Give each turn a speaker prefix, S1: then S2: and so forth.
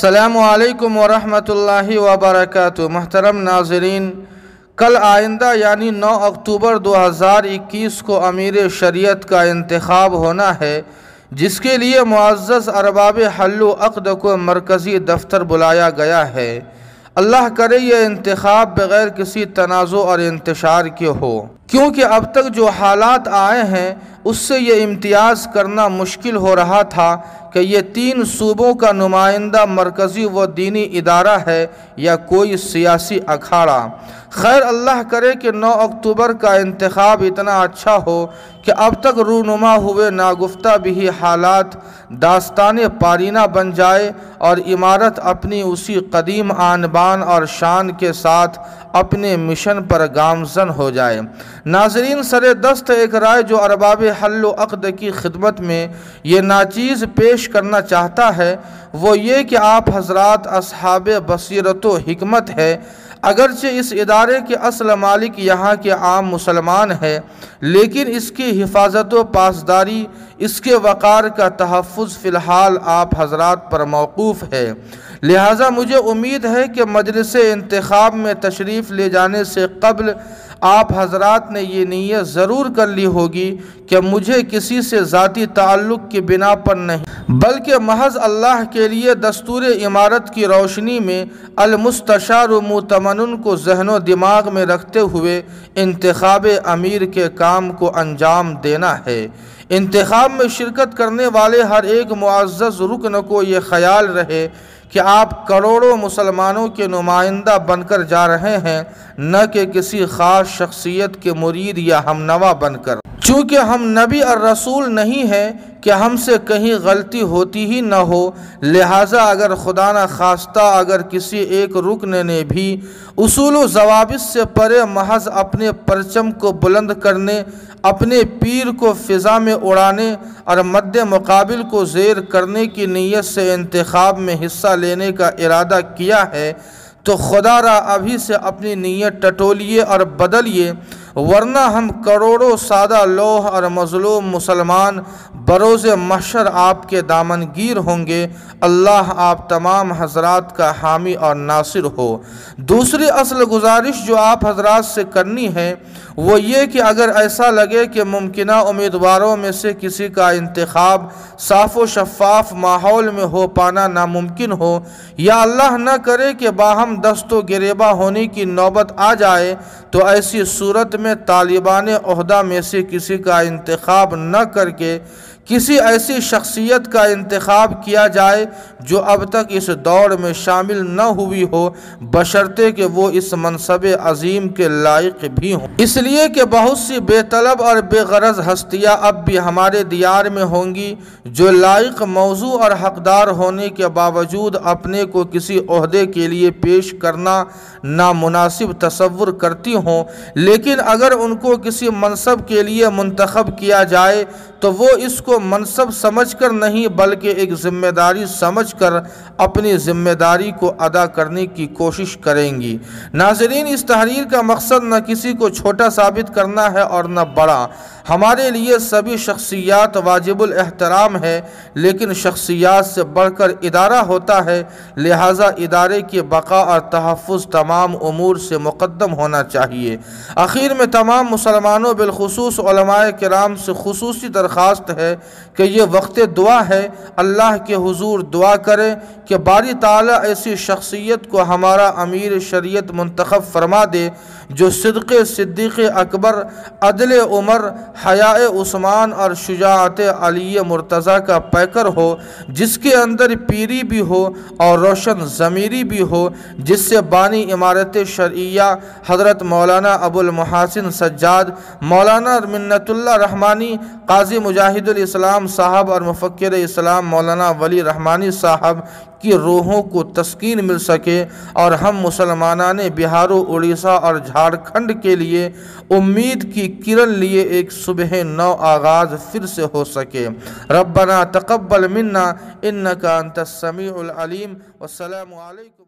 S1: السلام علیکم ورحمۃ اللہ وبرکاتہ۔ محترم ناظرین، کل آئندہ یعنی 9 اکتوبر 2021 کو امیر شریعت کا انتخاب ہونا ہے، جس کے لیے معزز ارباب حل و عقد کو مرکزی دفتر بلایا گیا ہے۔ اللہ کرے یہ انتخاب بغیر کسی تنازع اور انتشار کے ہو، کیونکہ اب تک جو حالات آئے ہیں اس سے یہ امتیاز کرنا مشکل ہو رہا تھا کہ یہ 3 صوبوں کا نمائندہ مرکزی و دینی ادارہ ہے یا کوئی سیاسی اکھاڑا۔ خیر، اللہ کرے کہ 9 اکتوبر کا انتخاب اتنا اچھا ہو کہ اب تک رونما ہوئے ناگفتہ بھی حالات داستان پارینہ بن جائے اور امارت اپنی اسی قدیم آن بان اور شان کے ساتھ اپنے مشن پر گامزن ہو جائے۔ ناظرین، سر دست ایک رائے جو ارباب حل و عقد کی خدمت میں یہ ناچیز پیش کرنا چاہتا ہے وہ یہ کہ آپ حضرات اصحاب بصیرت و حکمت ہے۔ اگرچہ اس ادارے کے اصل مالک یہاں کے عام مسلمان ہیں، لیکن اس کی حفاظت و پاسداری، اس کے وقار کا تحفظ فی الحال آپ حضرات پر موقوف ہے۔ لہٰذا مجھے امید ہے کہ مجلس انتخاب میں تشریف لے جانے سے قبل آپ حضرات نے یہ نیت ضرور کر لی ہوگی کہ مجھے کسی سے ذاتی تعلق کی بنا پر نہیں بلکہ محض اللہ کے لیے دستور امارت کی روشنی میں المستشار مؤتمن کو ذہن و دماغ میں رکھتے ہوئے انتخاب امیر کے کام کو انجام دینا ہے۔ انتخاب میں شرکت کرنے والے ہر ایک معزز رکن کو یہ خیال رہے کہ آپ کروڑوں مسلمانوں کے نمائندہ بن کر جا رہے ہیں، نہ کہ کسی خاص شخصیت کے مرید یا ہمنوا بن کر۔ چونکہ ہم نبی اور رسول نہیں ہیں کہ ہم سے کہیں غلطی ہوتی ہی نہ ہو، لہٰذا اگر خدا نہ خواستہ اگر کسی ایک رکن نے بھی اصول و ضوابط سے پرے محض اپنے پرچم کو بلند کرنے، اپنے پیر کو فضا میں اڑانے اور مد مقابل کو زیر کرنے کی نیت سے انتخاب میں حصہ لینے کا ارادہ کیا ہے تو خدا را ابھی سے اپنی نیت ٹٹولیے اور بدلیے، ورنہ ہم کروڑوں سادہ لوح اور مظلوم مسلمان بروز محشر آپ کے دامنگیر ہوں گے۔ اللہ آپ تمام حضرات کا حامی اور ناصر ہو۔ دوسری اصل گزارش جو آپ حضرات سے کرنی ہے وہ یہ کہ اگر ایسا لگے کہ ممکنہ امیدواروں میں سے کسی کا انتخاب صاف و شفاف ماحول میں ہو پانا ناممکن ہو، یا اللہ نہ کرے کہ باہم دست و گریباں ہونے کی نوبت آ جائے، تو ایسی صورت میں طالبان عہدہ میں سے کسی کا انتخاب نہ کر کے کسی ایسی شخصیت کا انتخاب کیا جائے جو اب تک اس دوڑ میں شامل نہ ہوئی ہو، بشرطے کہ وہ اس منصب عظیم کے لائق بھی ہوں۔ اس لیے کہ بہت سی بے طلب اور بے غرض ہستیاں اب بھی ہمارے دیار میں ہوں گی جو لائق موضوع اور حقدار ہونے کے باوجود اپنے کو کسی عہدے کے لیے پیش کرنا نامناسب تصور کرتی ہوں، لیکن اگر ان کو کسی منصب کے لیے منتخب کیا جائے تو وہ اس کو منصب سمجھ کر نہیں بلکہ ایک ذمہ داری سمجھ کر اپنی ذمہ داری کو ادا کرنے کی کوشش کریں گی۔ ناظرین، اس تحریر کا مقصد نہ کسی کو چھوٹا ثابت کرنا ہے اور نہ بڑا۔ ہمارے لیے سبھی شخصیات واجب الاحترام ہے، لیکن شخصیات سے بڑھ کر ادارہ ہوتا ہے، لہٰذا ادارے کی بقا اور تحفظ تمام امور سے مقدم ہونا چاہیے۔ آخر میں تمام مسلمانوں بالخصوص علماء کرام سے خصوصی درخواست ہے کہ یہ وقت دعا ہے، اللہ کے حضور دعا کریں کہ باری تعالیٰ ایسی شخصیت کو ہمارا امیر شریعت منتخب فرما دے جو صدق صدیق اکبر، عدل عمر، حیاء عثمان اور شجاعت علی مرتضیٰ کا پیکر ہو، جس کے اندر پیری بھی ہو اور روشن ضمیری بھی ہو، جس سے بانی امارت شرعیہ حضرت مولانا ابو المحاسن سجاد، مولانا منت اللہ رحمانی، قاضی مجاہد الاسلام صاحب اور مفکر اسلام مولانا ولی رحمانی صاحب کی روحوں کو تسکین مل سکے اور ہم مسلمانان بہار و اڑیسہ اور جھارکھنڈ کے لیے امید کی کرن لیے ایک صبح نو آغاز پھر سے ہو سکے۔ ربنا تقبل منا انک انت السمیع العلیم۔ والسلام علیکم۔